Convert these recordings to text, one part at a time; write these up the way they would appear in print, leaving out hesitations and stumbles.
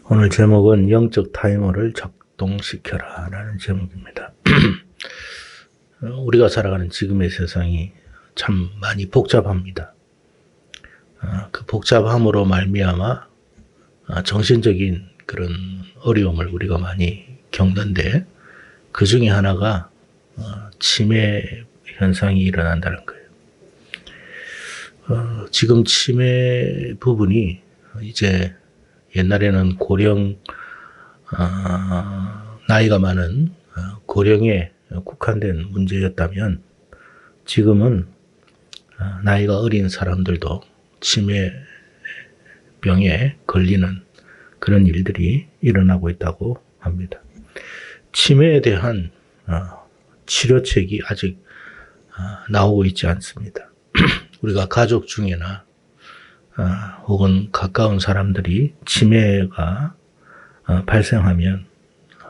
오늘 제목은 영적 타이머를 작동시켜라 라는 제목입니다. 우리가 살아가는 지금의 세상이 참 많이 복잡합니다. 그 복잡함으로 말미암아 정신적인 그런 어려움을 우리가 많이 겪는데, 그 중에 하나가 치매 현상이 일어난다는 거예요. 지금 치매 부분이 이제 옛날에는 고령, 나이가 많은 고령에 국한된 문제였다면, 지금은 나이가 어린 사람들도 치매병에 걸리는 그런 일들이 일어나고 있다고 합니다. 치매에 대한 치료책이 아직 나오고 있지 않습니다. 우리가 가족 중에나 혹은 가까운 사람들이 치매가 발생하면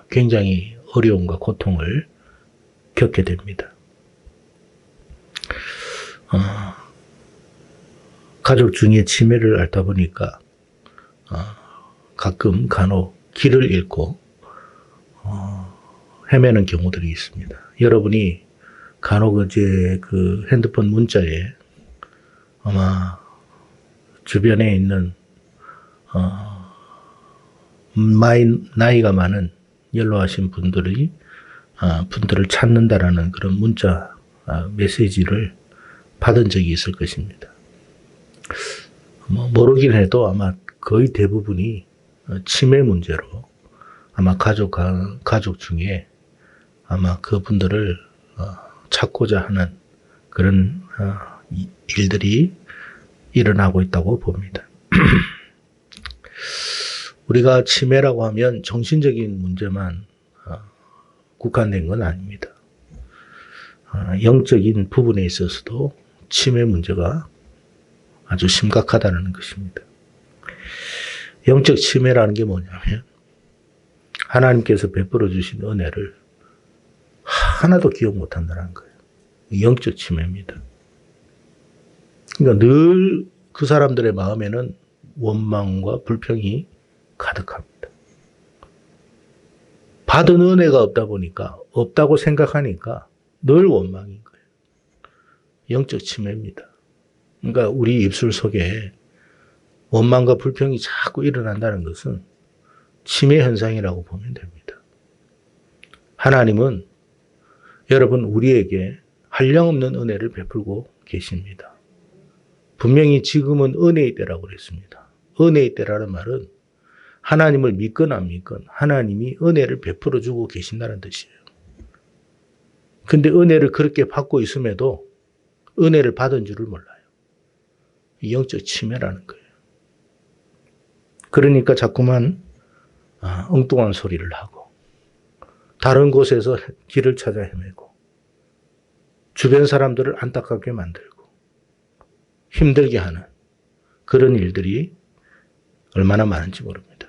굉장히 어려움과 고통을 겪게 됩니다. 가족 중에 치매를 앓다 보니까 가끔 간혹 길을 잃고 헤매는 경우들이 있습니다. 여러분이 간혹 이제 그 핸드폰 문자에 아마 주변에 있는 나이가 많은 연로하신 분들을 찾는다라는 그런 문자 메시지를 받은 적이 있을 것입니다. 모르긴 해도 아마 거의 대부분이 치매 문제로 아마 가족 중에 아마 그분들을 찾고자 하는 그런 일들이 일어나고 있다고 봅니다. 우리가 치매라고 하면 정신적인 문제만 국한된 건 아닙니다. 영적인 부분에 있어서도 치매 문제가 아주 심각하다는 것입니다. 영적 치매라는 게 뭐냐면, 하나님께서 베풀어 주신 은혜를 하나도 기억 못 한다는 거예요. 영적 치매입니다. 그러니까 늘 그 사람들의 마음에는 원망과 불평이 가득합니다. 받은 은혜가 없다 보니까, 없다고 생각하니까 늘 원망인 거예요. 영적 치매입니다. 그러니까 우리 입술 속에 원망과 불평이 자꾸 일어난다는 것은 치매 현상이라고 보면 됩니다. 하나님은 여러분 우리에게 한량없는 은혜를 베풀고 계십니다. 분명히 지금은 은혜의 때라고 그랬습니다. 은혜의 때라는 말은 하나님을 믿건 안 믿건 하나님이 은혜를 베풀어 주고 계신다는 뜻이에요. 근데 은혜를 그렇게 받고 있음에도 은혜를 받은 줄을 몰라요. 영적 치매라는 거예요. 그러니까 자꾸만 엉뚱한 소리를 하고, 다른 곳에서 길을 찾아 헤매고, 주변 사람들을 안타깝게 만들고 힘들게 하는 그런 일들이 얼마나 많은지 모릅니다.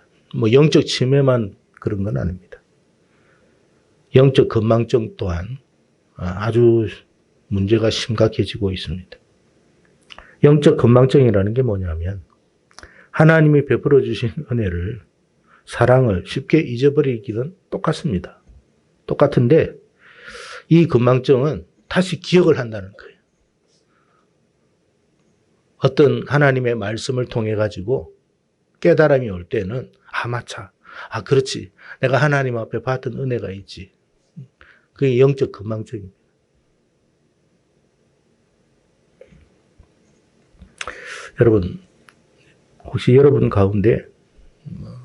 영적 치매만 그런 건 아닙니다. 영적 건망증 또한 아주 문제가 심각해지고 있습니다. 영적 건망증이라는 게 뭐냐면, 하나님이 베풀어 주신 은혜를, 사랑을 쉽게 잊어버리기는 똑같습니다. 똑같은데 이 건망증은 다시 기억을 한다는 거예요. 어떤 하나님의 말씀을 통해 가지고 깨달음이 올 때는 마차, 그렇지, 내가 하나님 앞에 받은 은혜가 있지. 그게 영적 건망증입니다. 여러분, 혹시 여러분 가운데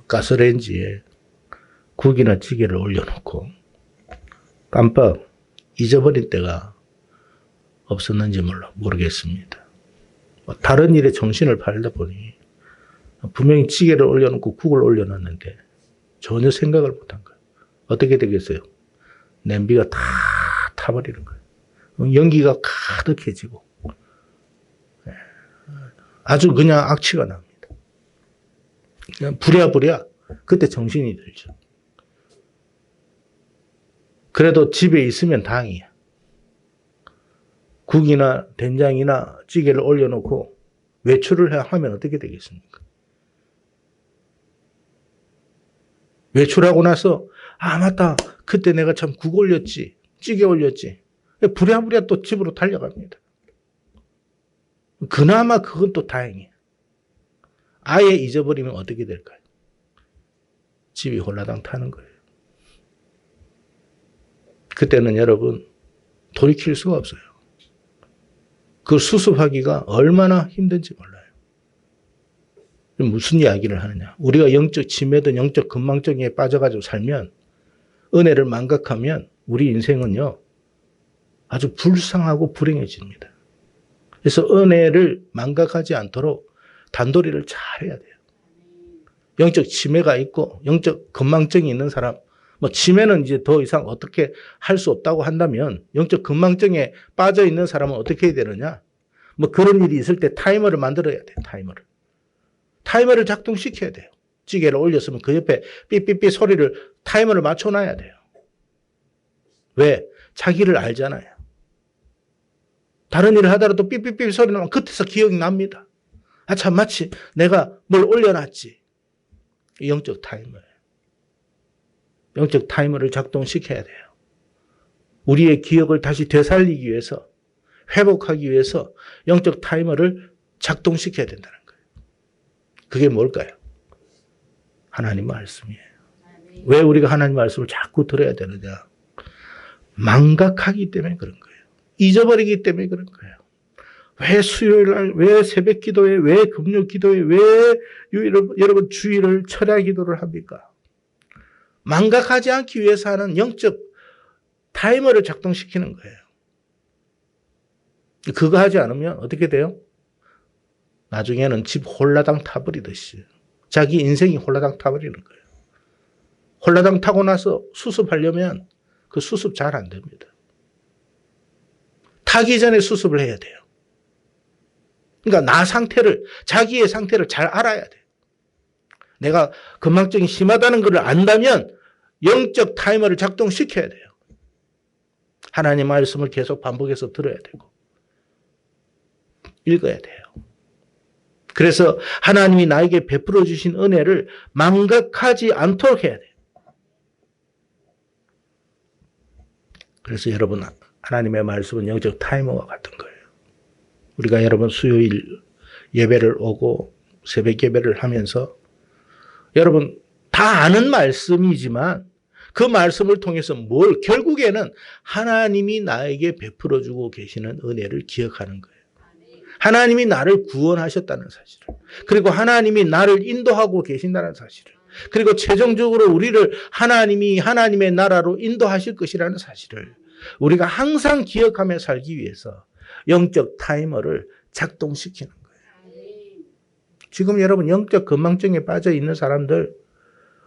가스레인지에 국이나 찌개를 올려놓고 깜빡 잊어버린 때가 없었는지 모르겠습니다. 다른 일에 정신을 팔다 보니 분명히 찌개를 올려놓고 국을 올려놨는데 전혀 생각을 못한 거예요. 어떻게 되겠어요? 냄비가 다 타버리는 거예요. 연기가 가득해지고 아주 그냥 악취가 납니다. 그냥 부랴부랴 그때 정신이 들죠. 그래도 집에 있으면 다행이야. 국이나 된장이나 찌개를 올려놓고 외출을 하면 어떻게 되겠습니까? 외출하고 나서 맞다. 그때 내가 참 국 올렸지. 찌개 올렸지. 부랴부랴 또 집으로 달려갑니다. 그나마 그건 또 다행이에요. 아예 잊어버리면 어떻게 될까요? 집이 홀라당 타는 거예요. 그때는 여러분 돌이킬 수가 없어요. 그 수습하기가 얼마나 힘든지 몰라요. 무슨 이야기를 하느냐. 우리가 영적 치매든 영적 건망증에 빠져가지고 살면, 은혜를 망각하면 우리 인생은요 아주 불쌍하고 불행해집니다. 그래서 은혜를 망각하지 않도록 단도리를 잘 해야 돼요. 영적 치매가 있고 영적 건망증이 있는 사람, 치매는 이제 더 이상 어떻게 할 수 없다고 한다면 영적 건망증에 빠져 있는 사람은 어떻게 해야 되느냐? 그런 일이 있을 때 타이머를 만들어야 돼요. 타이머를 작동시켜야 돼요. 찌개를 올렸으면 그 옆에 삐삐삐 소리를 타이머를 맞춰놔야 돼요. 왜? 자기를 알잖아요. 다른 일을 하더라도 삐삐삐 소리 나면 그때서 기억이 납니다. 참 마치 내가 뭘 올려놨지. 영적 타이머예요. 영적 타이머를 작동시켜야 돼요. 우리의 기억을 다시 되살리기 위해서, 회복하기 위해서 영적 타이머를 작동시켜야 된다는 거예요. 그게 뭘까요? 하나님 말씀이에요. 왜 우리가 하나님 말씀을 자꾸 들어야 되느냐? 망각하기 때문에 그런 거예요. 잊어버리기 때문에 그런 거예요. 왜 수요일 날, 왜 새벽 기도에, 왜 금요 기도에, 왜 여러분 주일을 철야 기도를 합니까? 망각하지 않기 위해서 하는 영적 타이머를 작동시키는 거예요. 그거 하지 않으면 어떻게 돼요? 나중에는 집 홀라당 타버리듯이 자기 인생이 홀라당 타버리는 거예요. 홀라당 타고 나서 수습하려면 그 수습 잘 안 됩니다. 타기 전에 수습을 해야 돼요. 그러니까 자기의 상태를 잘 알아야 돼요. 내가 건망증이 심하다는 것을 안다면 영적 타이머를 작동시켜야 돼요. 하나님 말씀을 계속 반복해서 들어야 되고 읽어야 돼요. 그래서 하나님이 나에게 베풀어 주신 은혜를 망각하지 않도록 해야 돼요. 그래서 여러분, 하나님의 말씀은 영적 타이머와 같은 거예요. 우리가 여러분 수요일 예배를 오고 새벽 예배를 하면서 여러분 다 아는 말씀이지만 그 말씀을 통해서 결국에는 하나님이 나에게 베풀어 주고 계시는 은혜를 기억하는 거예요. 하나님이 나를 구원하셨다는 사실을, 그리고 하나님이 나를 인도하고 계신다는 사실을, 그리고 최종적으로 우리를 하나님이 하나님의 나라로 인도하실 것이라는 사실을 우리가 항상 기억하며 살기 위해서 영적 타이머를 작동시키는 거예요. 지금 여러분 영적 건망증에 빠져 있는 사람들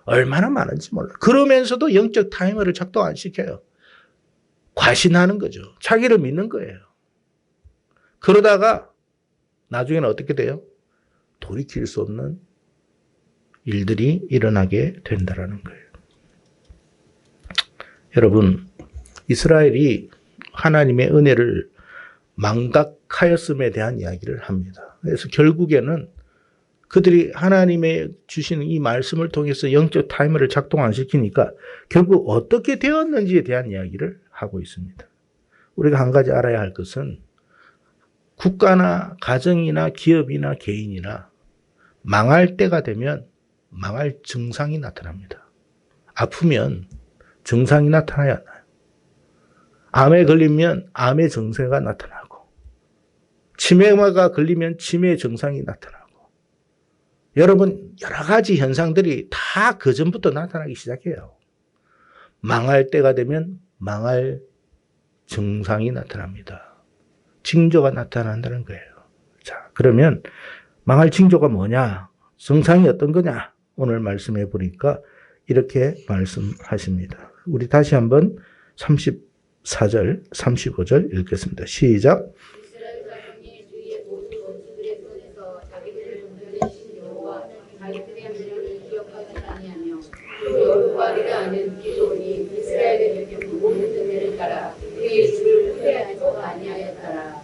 얼마나 많은지 몰라요. 그러면서도 영적 타이머를 작동 안 시켜요. 과신하는 거죠. 자기를 믿는 거예요. 그러다가 나중에는 어떻게 돼요? 돌이킬 수 없는 일들이 일어나게 된다는 거예요. 여러분, 이스라엘이 하나님의 은혜를 망각하였음에 대한 이야기를 합니다. 그래서 결국에는 그들이 하나님의 주시는 이 말씀을 통해서 영적 타이머를 작동 안 시키니까 결국 어떻게 되었는지에 대한 이야기를 하고 있습니다. 우리가 한 가지 알아야 할 것은 국가나 가정이나 기업이나 개인이나 망할 때가 되면 망할 증상이 나타납니다. 아프면 증상이 나타나야 하나요? 암에 걸리면 암의 증세가 나타나고, 치매가 걸리면 치매의 증상이 나타나고, 여러분 여러 가지 현상들이 다 그전부터 나타나기 시작해요. 망할 때가 되면 망할 증상이 나타납니다. 징조가 나타난다는 거예요. 자, 그러면 망할 징조가 뭐냐? 증상이 어떤 거냐? 오늘 말씀해 보니까 이렇게 말씀하십니다. 우리 다시 한번 34절, 35절 읽겠습니다. 시작. 이스라엘 자손이 주의 모든 원수들의 손에서 자기들을 건져내신 여호와 자기들의 미련을 기억하지 아니하며 또 여호와를 아는 기도원이 이스라엘의 베푼 모든 은혜를 따라 그의 주를 후회하지도 아니하였더라.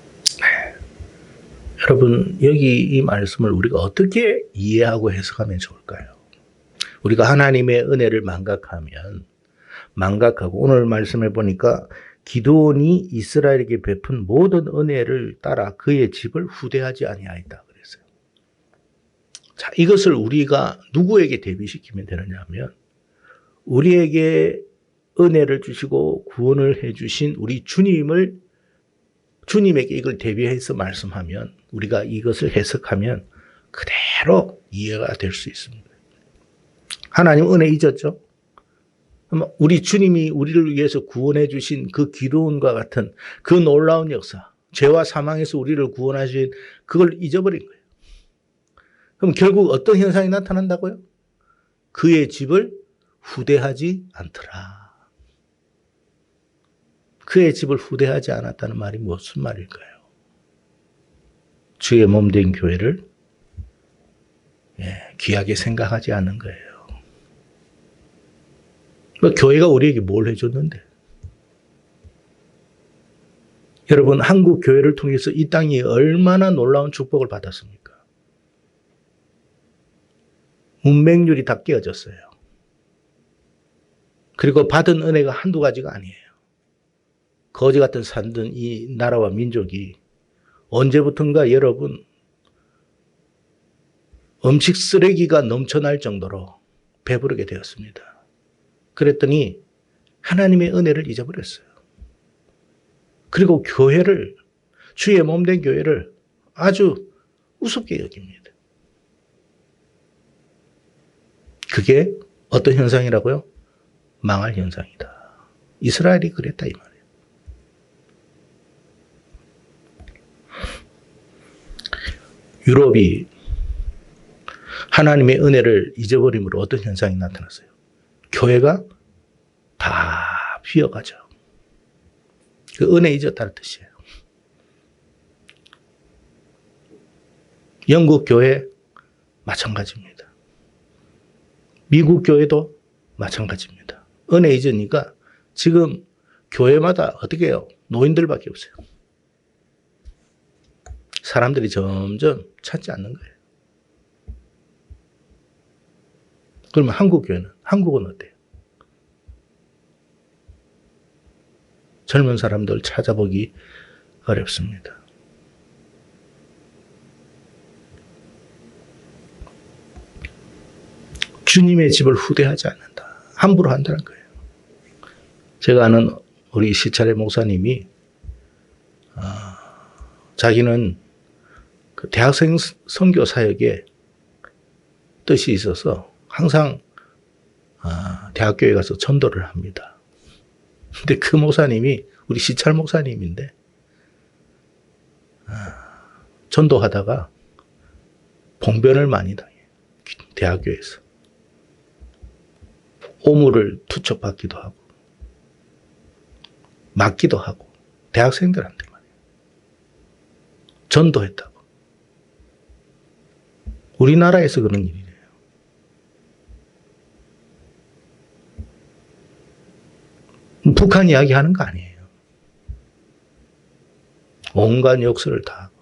여러분, 여기 이 말씀을 우리가 어떻게 이해하고 해석하면 좋을까요? 우리가 하나님의 은혜를 망각하고 오늘 말씀해 보니까 기드온이 이스라엘에게 베푼 모든 은혜를 따라 그의 집을 후대하지 아니하였다 그랬어요. 자, 이것을 우리가 누구에게 대비시키면 되느냐 하면 우리에게 은혜를 주시고 구원을 해 주신 우리 주님에게 이걸 대비해서 말씀하면 우리가 이것을 해석하면 그대로 이해가 될 수 있습니다. 하나님 은혜 잊었죠? 우리 주님이 우리를 위해서 구원해 주신 그 기도원과 같은 그 놀라운 역사, 죄와 사망에서 우리를 구원하신 그걸 잊어버린 거예요. 그럼 결국 어떤 현상이 나타난다고요? 그의 집을 후대하지 않더라. 그의 집을 후대하지 않았다는 말이 무슨 말일까요? 주의 몸 된 교회를 귀하게 생각하지 않는 거예요. 교회가 우리에게 뭘 해줬는데? 여러분, 한국 교회를 통해서 이 땅이 얼마나 놀라운 축복을 받았습니까? 문맹률이 다 깨어졌어요. 그리고 받은 은혜가 한두 가지가 아니에요. 거지 같은 산든 이 나라와 민족이 언제부턴가 여러분 음식 쓰레기가 넘쳐날 정도로 배부르게 되었습니다. 그랬더니 하나님의 은혜를 잊어버렸어요. 그리고 교회를, 주의 몸된 교회를 아주 우습게 여깁니다. 그게 어떤 현상이라고요? 망할 현상이다. 이스라엘이 그랬다 이 말이에요. 유럽이 하나님의 은혜를 잊어버림으로 어떤 현상이 나타났어요? 교회가 다 비어가죠. 그 은혜 잊었다는 뜻이에요. 영국 교회 마찬가지입니다. 미국 교회도 마찬가지입니다. 은혜 잊으니까 지금 교회마다 어떻게 해요? 노인들밖에 없어요. 사람들이 점점 찾지 않는 거예요. 그러면 한국은 어때요? 젊은 사람들 찾아보기 어렵습니다. 주님의 집을 후대하지 않는다. 함부로 한다는 거예요. 제가 아는 우리 시찰의 목사님이 자기는 그 대학생 선교 사역에 뜻이 있어서 항상 대학교에 가서 전도를 합니다. 근데 그 목사님이 우리 시찰 목사님인데 전도하다가 봉변을 많이 당해요. 대학교에서. 오물을 투척받기도 하고 맞기도 하고 대학생들한테 말이에요. 전도했다고. 우리나라에서 그런 일이래요. 북한 이야기 하는 거 아니에요. 온갖 역설을 다 하고.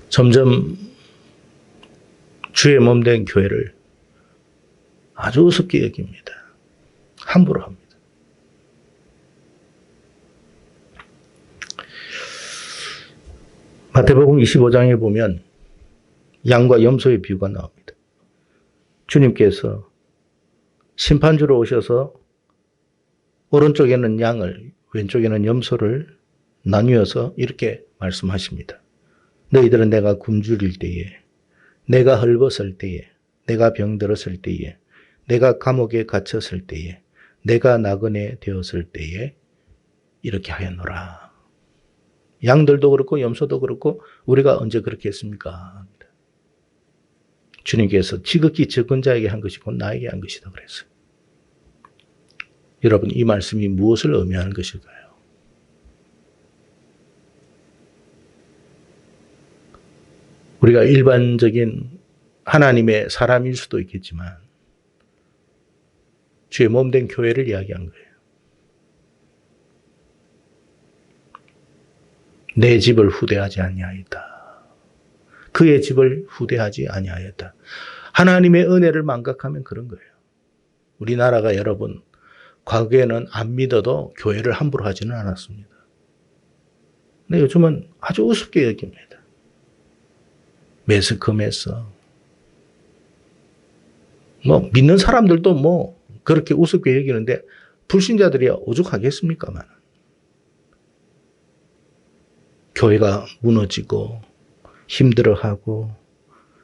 점점 주의 몸된 교회를 아주 우습게 여깁니다. 함부로 합니다. 마태복음 25장에 보면 양과 염소의 비유가 나옵니다. 주님께서 심판주로 오셔서 오른쪽에는 양을, 왼쪽에는 염소를 나뉘어서 이렇게 말씀하십니다. 너희들은 내가 굶주릴 때에, 내가 헐벗을 때에, 내가 병들었을 때에, 내가 감옥에 갇혔을 때에, 내가 나그네 되었을 때에 이렇게 하였노라. 양들도 그렇고 염소도 그렇고 우리가 언제 그렇게 했습니까? 주님께서 지극히 적은 자에게 한 것이 곧 나에게 한 것이다 그랬어요. 여러분, 이 말씀이 무엇을 의미하는 것일까요? 우리가 일반적인 하나님의 사람일 수도 있겠지만 주의 몸된 교회를 이야기한 거예요. 내 집을 후대하지 아니하이다. 그의 집을 후대하지 아니하였다. 하나님의 은혜를 망각하면 그런 거예요. 우리나라가 여러분 과거에는 안 믿어도 교회를 함부로 하지는 않았습니다. 근데 요즘은 아주 우습게 여깁니다. 매스컴에서 믿는 사람들도 그렇게 우습게 여기는데 불신자들이 오죽하겠습니까만. 교회가 무너지고 힘들어하고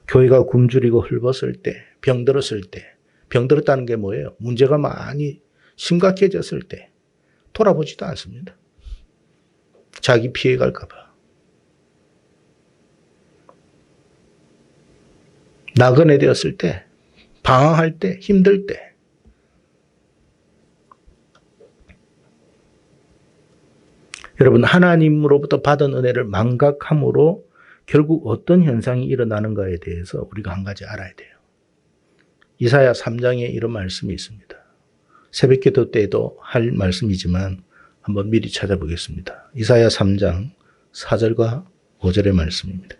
교회가 굶주리고 헐벗을 때, 병들었을 때, 병들었다는 게 뭐예요? 문제가 많이 심각해졌을 때 돌아보지도 않습니다. 자기 피해갈까 봐. 나그네 되었을 때, 방황할 때, 힘들 때. 여러분, 하나님으로부터 받은 은혜를 망각함으로 결국 어떤 현상이 일어나는가에 대해서 우리가 한 가지 알아야 돼요. 이사야 3장에 이런 말씀이 있습니다. 새벽기도 때도 할 말씀이지만 한번 미리 찾아보겠습니다. 이사야 3장 4절과 5절의 말씀입니다.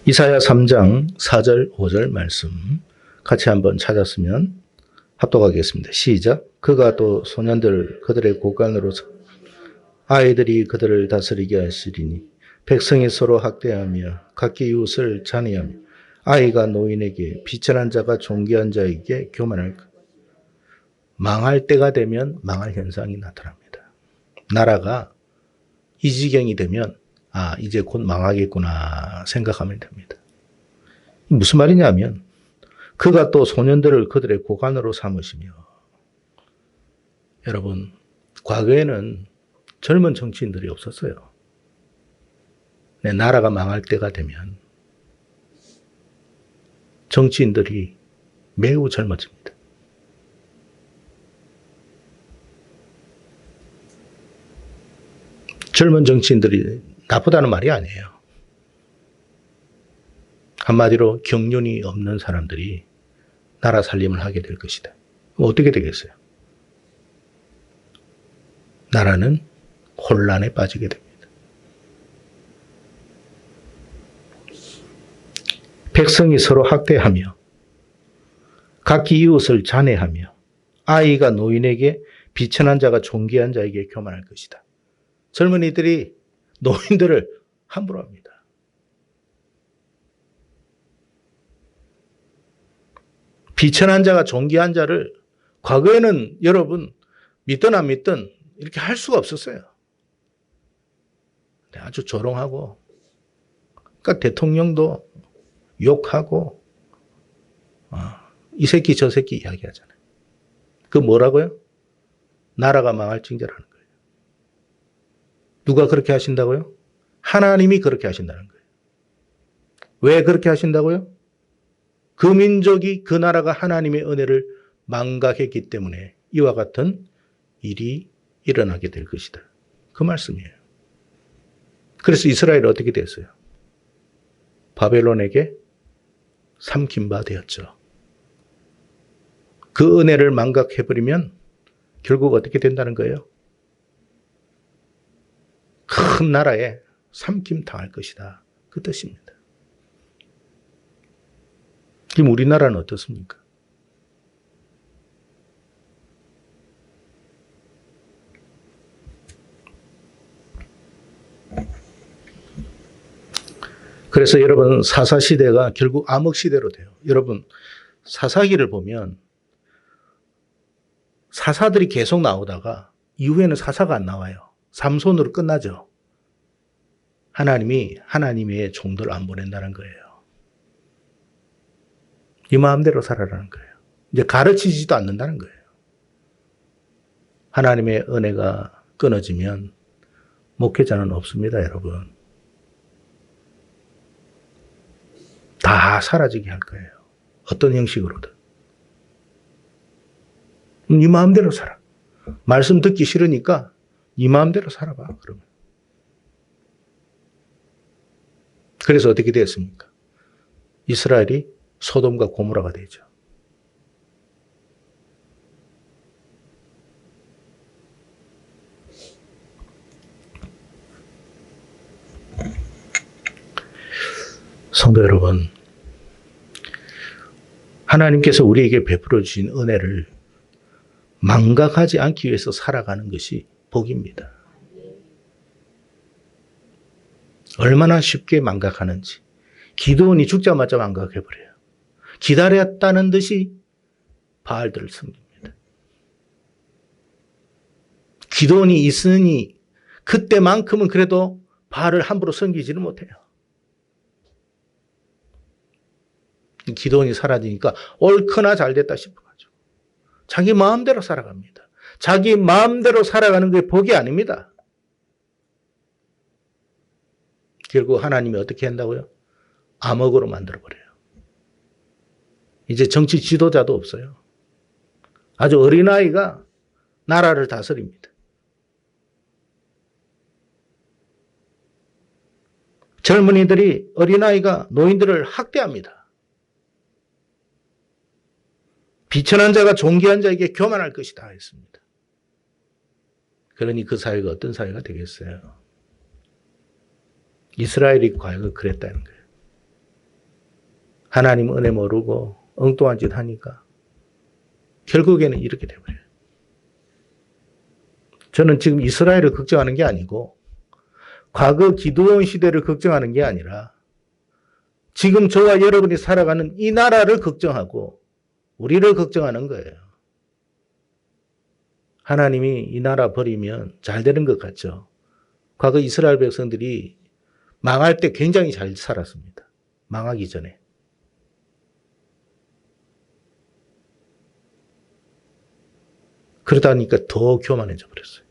이사야 3장 4절 5절 말씀 같이 한번 찾았으면 합독하겠습니다. 시작. 그가 또 소년들 그들의 고관으로 아이들이 그들을 다스리게 하시리니 백성이 서로 학대하며 각기 이웃을 잔해하며 아이가 노인에게 비천한 자가 존귀한 자에게 교만할 것. 망할 때가 되면 망할 현상이 나타납니다. 나라가 이 지경이 되면 이제 곧 망하겠구나 생각하면 됩니다. 무슨 말이냐면 그가 또 소년들을 그들의 고관으로 삼으시며 여러분 과거에는 젊은 정치인들이 없었어요. 나라가 망할 때가 되면 정치인들이 매우 젊어집니다. 젊은 정치인들이 나쁘다는 말이 아니에요. 한마디로 경륜이 없는 사람들이 나라 살림을 하게 될 것이다. 어떻게 되겠어요? 나라는 혼란에 빠지게 됩니다. 백성이 서로 학대하며 각기 이웃을 잔해하며 아이가 노인에게 비천한 자가 존귀한 자에게 교만할 것이다. 젊은이들이 노인들을 함부로 합니다. 비천한 자가 존귀한 자를 과거에는 여러분 믿든 안 믿든 이렇게 할 수가 없었어요. 아주 조롱하고 그러니까 대통령도 욕하고 이 새끼 저 새끼 이야기하잖아요. 그 뭐라고요? 나라가 망할 징조라는 거예요. 누가 그렇게 하신다고요? 하나님이 그렇게 하신다는 거예요. 왜 그렇게 하신다고요? 그 민족이 그 나라가 하나님의 은혜를 망각했기 때문에 이와 같은 일이 일어나게 될 것이다. 그 말씀이에요. 그래서 이스라엘이 어떻게 됐어요? 바벨론에게 삼킨 바 되었죠. 그 은혜를 망각해버리면 결국 어떻게 된다는 거예요? 큰 나라에 삼킴 당할 것이다. 그 뜻입니다. 지금 우리나라는 어떻습니까? 그래서 여러분 사사시대가 결국 암흑시대로 돼요. 여러분 사사기를 보면 사사들이 계속 나오다가 이후에는 사사가 안 나와요. 삼손으로 끝나죠. 하나님이 하나님의 종들 안 보낸다는 거예요. 네 마음대로 살아라는 거예요. 이제 가르치지도 않는다는 거예요. 하나님의 은혜가 끊어지면 목회자는 없습니다, 여러분. 다 사라지게 할 거예요. 어떤 형식으로든. 네 마음대로 살아. 말씀 듣기 싫으니까 네 마음대로 살아봐, 그러면. 그래서 어떻게 되었습니까? 이스라엘이 소돔과 고모라가 되죠. 성도 여러분, 하나님께서 우리에게 베풀어 주신 은혜를 망각하지 않기 위해서 살아가는 것이 복입니다. 얼마나 쉽게 망각하는지. 기드온이 죽자마자 망각해버려요. 기다렸다는 듯이 바알들을 섬깁니다. 기드온이 있으니 그때만큼은 그래도 바알을 함부로 섬기지는 못해요. 기드온이 사라지니까 옳거나 잘됐다 싶어가지고 자기 마음대로 살아갑니다. 자기 마음대로 살아가는 게 복이 아닙니다. 결국 하나님이 어떻게 한다고요? 암흑으로 만들어버려요. 이제 정치 지도자도 없어요. 아주 어린아이가 나라를 다스립니다. 젊은이들이 어린아이가 노인들을 학대합니다. 비천한 자가 존귀한 자에게 교만할 것이다 했습니다. 그러니 그 사회가 어떤 사회가 되겠어요? 이스라엘이 과연 그랬다는 거예요. 하나님 은혜 모르고 엉뚱한 짓 하니까 결국에는 이렇게 돼버려요. 저는 지금 이스라엘을 걱정하는 게 아니고 과거 기드온 시대를 걱정하는 게 아니라 지금 저와 여러분이 살아가는 이 나라를 걱정하고 우리를 걱정하는 거예요. 하나님이 이 나라 버리면 잘 되는 것 같죠. 과거 이스라엘 백성들이 망할 때 굉장히 잘 살았습니다. 망하기 전에. 그러다 보니까 더 교만해져 버렸어요.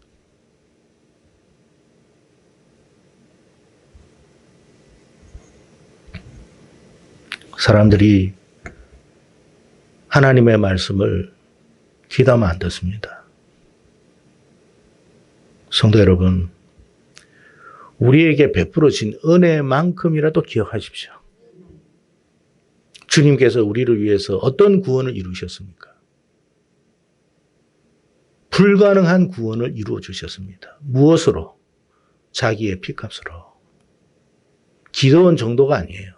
사람들이 하나님의 말씀을 귀담아 안 듣습니다. 성도 여러분, 우리에게 베풀어진 은혜만큼이라도 기억하십시오. 주님께서 우리를 위해서 어떤 구원을 이루셨습니까? 불가능한 구원을 이루어 주셨습니다. 무엇으로? 자기의 피값으로. 기드온 정도가 아니에요.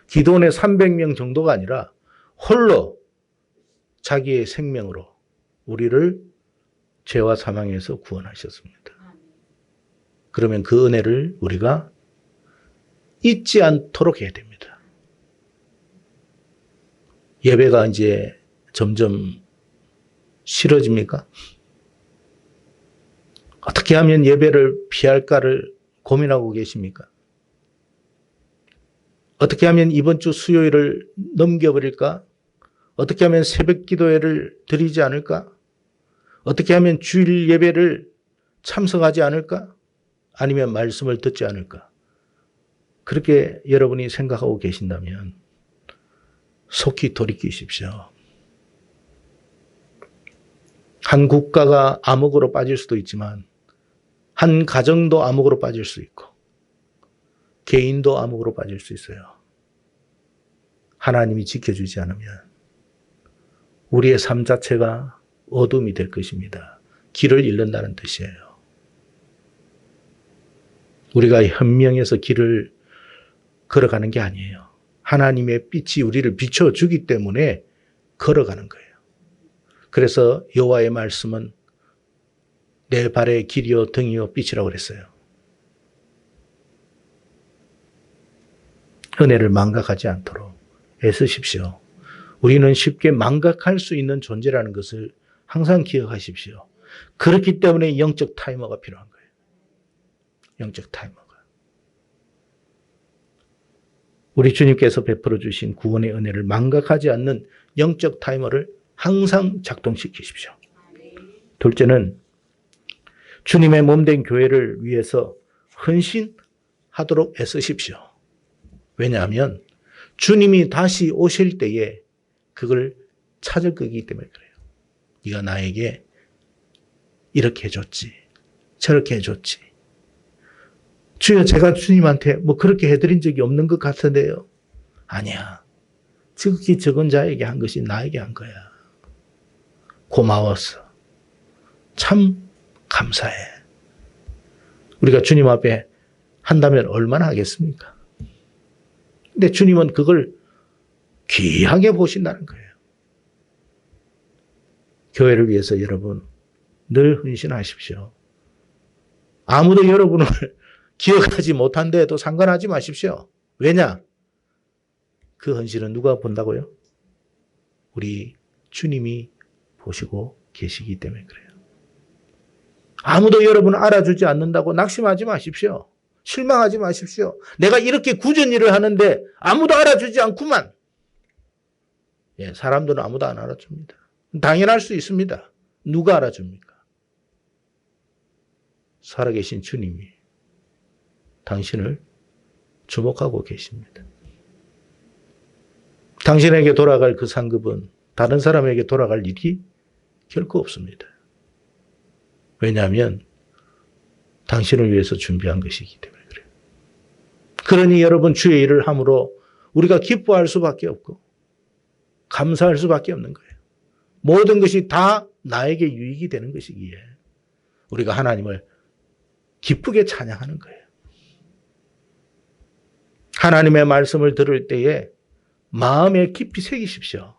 기드온의 300명 정도가 아니라 홀로 자기의 생명으로 우리를 죄와 사망에서 구원하셨습니다. 그러면 그 은혜를 우리가 잊지 않도록 해야 됩니다. 예배가 이제 점점 싫어집니까? 어떻게 하면 예배를 피할까를 고민하고 계십니까? 어떻게 하면 이번 주 수요일을 넘겨버릴까? 어떻게 하면 새벽 기도회를 드리지 않을까? 어떻게 하면 주일 예배를 참석하지 않을까? 아니면 말씀을 듣지 않을까? 그렇게 여러분이 생각하고 계신다면 속히 돌이키십시오. 한 국가가 암흑으로 빠질 수도 있지만 한 가정도 암흑으로 빠질 수 있고 개인도 암흑으로 빠질 수 있어요. 하나님이 지켜주지 않으면 우리의 삶 자체가 어둠이 될 것입니다. 길을 잃는다는 뜻이에요. 우리가 현명해서 길을 걸어가는 게 아니에요. 하나님의 빛이 우리를 비춰주기 때문에 걸어가는 거예요. 그래서 여호와의 말씀은 내 발의 길이요 등이요 빛이라고 그랬어요. 은혜를 망각하지 않도록 애쓰십시오. 우리는 쉽게 망각할 수 있는 존재라는 것을 항상 기억하십시오. 그렇기 때문에 영적 타이머가 필요한 거예요. 영적 타이머가. 우리 주님께서 베풀어 주신 구원의 은혜를 망각하지 않는 영적 타이머를 항상 작동시키십시오. 둘째는 주님의 몸된 교회를 위해서 헌신하도록 애쓰십시오. 왜냐하면 주님이 다시 오실 때에 그걸 찾을 거기 때문에 그래요. 네가 나에게 이렇게 해줬지, 저렇게 해줬지. 주여, 제가 주님한테 뭐 그렇게 해드린 적이 없는 것 같은데요. 아니야. 지극히 적은 자에게 한 것이 나에게 한 거야. 고마웠어. 참 감사해. 우리가 주님 앞에 한다면 얼마나 하겠습니까? 근데 주님은 그걸 귀하게 보신다는 거예요. 교회를 위해서 여러분 늘 헌신하십시오. 아무도 여러분을 기억하지 못한데도 상관하지 마십시오. 왜냐? 그 헌신은 누가 본다고요? 우리 주님이 보시고 계시기 때문에 그래요. 아무도 여러분을 알아주지 않는다고 낙심하지 마십시오. 실망하지 마십시오. 내가 이렇게 굳은 일을 하는데 아무도 알아주지 않구만. 예, 사람들은 아무도 안 알아줍니다. 당연할 수 있습니다. 누가 알아줍니까? 살아계신 주님이 당신을 주목하고 계십니다. 당신에게 돌아갈 그 상급은 다른 사람에게 돌아갈 일이 결코 없습니다. 왜냐하면 당신을 위해서 준비한 것이기 때문에 그래요. 그러니 여러분 주의 일을 함으로 우리가 기뻐할 수밖에 없고 감사할 수밖에 없는 거예요. 모든 것이 다 나에게 유익이 되는 것이기에 우리가 하나님을 기쁘게 찬양하는 거예요. 하나님의 말씀을 들을 때에 마음에 깊이 새기십시오.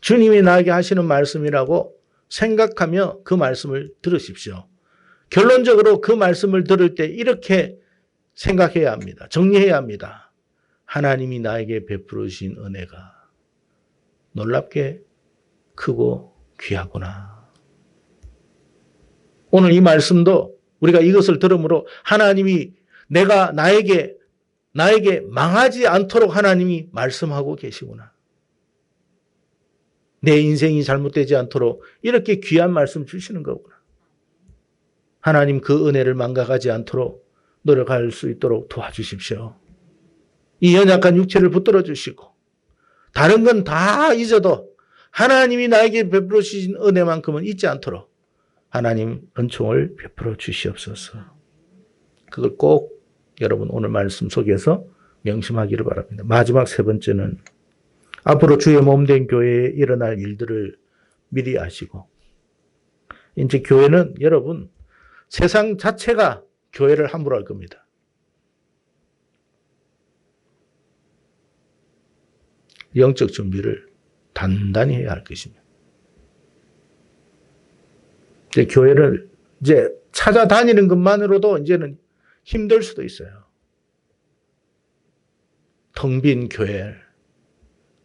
주님이 나에게 하시는 말씀이라고 생각하며 그 말씀을 들으십시오. 결론적으로 그 말씀을 들을 때 이렇게 생각해야 합니다. 정리해야 합니다. 하나님이 나에게 베풀어 주신 은혜가 놀랍게 크고 귀하구나. 오늘 이 말씀도 우리가 이것을 들으므로 하나님이 내가 나에게 망하지 않도록 하나님이 말씀하고 계시구나. 내 인생이 잘못되지 않도록 이렇게 귀한 말씀 주시는 거구나. 하나님 그 은혜를 망각하지 않도록 노력할 수 있도록 도와주십시오. 이 연약한 육체를 붙들어 주시고 다른 건 다 잊어도 하나님이 나에게 베풀어 주신 은혜만큼은 잊지 않도록 하나님 은총을 베풀어 주시옵소서. 그걸 꼭 여러분 오늘 말씀 속에서 명심하기를 바랍니다. 마지막 세 번째는 앞으로 주의 몸된 교회에 일어날 일들을 미리 아시고 이제 교회는 여러분 세상 자체가 교회를 함부로 할 겁니다. 영적 준비를 단단히 해야 할 것입니다. 이제 교회를 이제 찾아다니는 것만으로도 이제는 힘들 수도 있어요. 텅 빈 교회,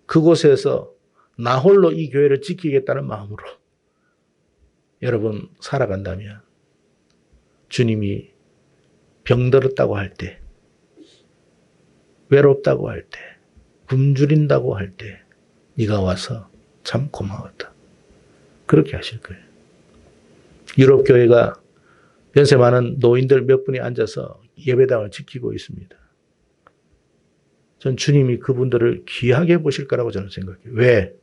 그곳에서 나 홀로 이 교회를 지키겠다는 마음으로 여러분 살아간다면 주님이 병들었다고 할 때, 외롭다고 할 때, 굶주린다고 할 때 네가 와서 참 고마웠다. 그렇게 하실 거예요. 유럽 교회가 연세 많은 노인들 몇 분이 앉아서 예배당을 지키고 있습니다. 전 주님이 그분들을 귀하게 보실 거라고 저는 생각해요. 왜?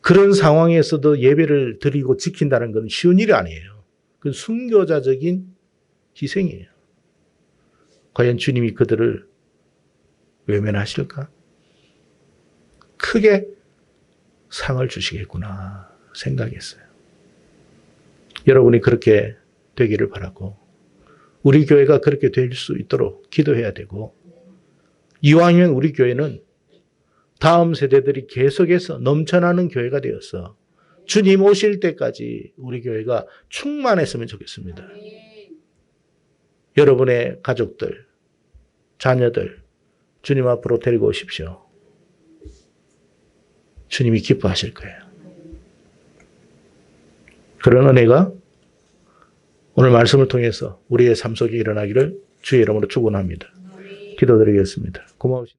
그런 상황에서도 예배를 드리고 지킨다는 건 쉬운 일이 아니에요. 그건 순교자적인 희생이에요. 과연 주님이 그들을 외면하실까? 크게 상을 주시겠구나 생각했어요. 여러분이 그렇게 되기를 바라고 우리 교회가 그렇게 될 수 있도록 기도해야 되고 이왕이면 우리 교회는 다음 세대들이 계속해서 넘쳐나는 교회가 되어서 주님 오실 때까지 우리 교회가 충만했으면 좋겠습니다. 여러분의 가족들, 자녀들 주님 앞으로 데리고 오십시오. 주님이 기뻐하실 거예요. 그런 은혜가 오늘 말씀을 통해서 우리의 삶 속에 일어나기를 주의 이름으로 축원합니다. 기도드리겠습니다. 고마우신